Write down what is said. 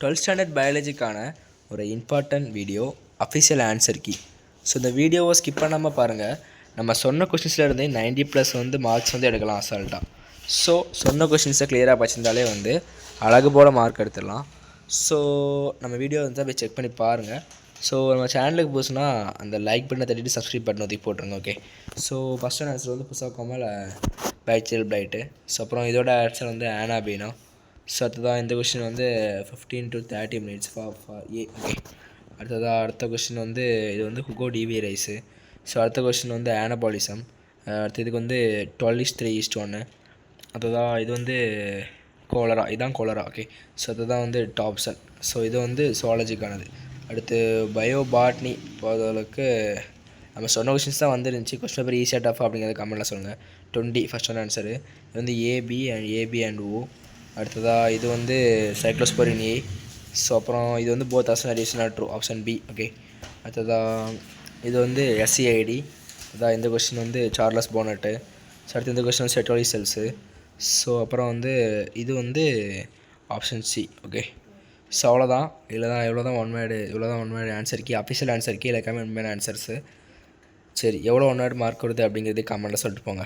12th standard பயாலஜிக்கான ஒரு important video official answer key. So இந்த வீடியோவை ஸ்கிப் பண்ணாமல் பாருங்கள். நம்ம சொன்ன கொஷின்ஸில் இருந்து 90+ வந்து மார்க்ஸ் வந்து எடுக்கலாம் அசால்ட்டாக. ஸோ சொன்ன கொஷின்ஸை கிளியராக படிச்சிருந்தாலே வந்து அழகு போல் மார்க் எடுத்துடலாம். ஸோ நம்ம வீடியோ வந்து போய் செக் பண்ணி பாருங்கள். ஸோ நம்ம சேனலுக்கு புதுசுனா அந்த லைக் பட்டனை தட்டிட்டு சப்ஸ்கிரைப் பட்டன் ஒதுக்கி போட்டுருங்க. ஓகே, ஸோ ஃபஸ்ட் ஆன்சர் வந்து புதுசாக கோமல் பைச்சல் பிளைட்டு. ஸோ அப்புறம் இதோட ஆன்சர் வந்து ஆனாபீனா. ஸோ அடுத்ததாக இந்த கொஷின் வந்து 15 to 30 minutes for A. Okay, அடுத்த கொஷின் வந்து இது வந்து ஹுகோ டிவி ரைஸு. ஸோ அடுத்த கொஷின் வந்து ஆனபாலிசம். அடுத்த இதுக்கு வந்து 12:3:1. அடுத்ததாக இது வந்து கோலரா, இதுதான் கோலரா. ஓகே, ஸோ அதுதான் வந்து டாப்சல். ஸோ இது வந்து சுவாலஜிக்கானது. அடுத்து பயோபாட்னி பொறுத்தளவுக்கு நம்ம சொன்ன கொஷின்ஸ் தான் வந்துருந்துச்சு. கொஸ்டின் பேப்பர் ஈஸியாக டஃப் அப்படிங்கிறது கமெண்ட்டில் சொல்லுங்கள். 20 ஃபஸ்ட் ஒன் ஆன்சரு. இது வந்து ஏபி அண்ட் ஓ. அடுத்ததாக இது வந்து சைக்ளோஸ்போரின் ஏ. ஸோ அப்புறம் இது வந்து both option is not true, option B. Okay, அடுத்ததாக இது வந்து எஸ்சிஐடி. அதான் இந்த கொஸ்டின் வந்து சார்லஸ் போனட்டு. ஸோ அடுத்து இந்த கொஸ்டின் வந்து செட்டோலி செல்ஸு. ஸோ அப்புறம் வந்து இது வந்து ஆப்ஷன் சி. ஓகே, ஸோ அவ்வளோதான். இவ்வளோதான் one word answer key, official answer key. எல்லாமே உண்மையான ஆன்சர்ஸு. சரி, எவ்வளோ ஒன் வேர்டு மார்க் வருது அப்படிங்கிறது கமெண்ட்டில் சொல்லிட்டு போங்க.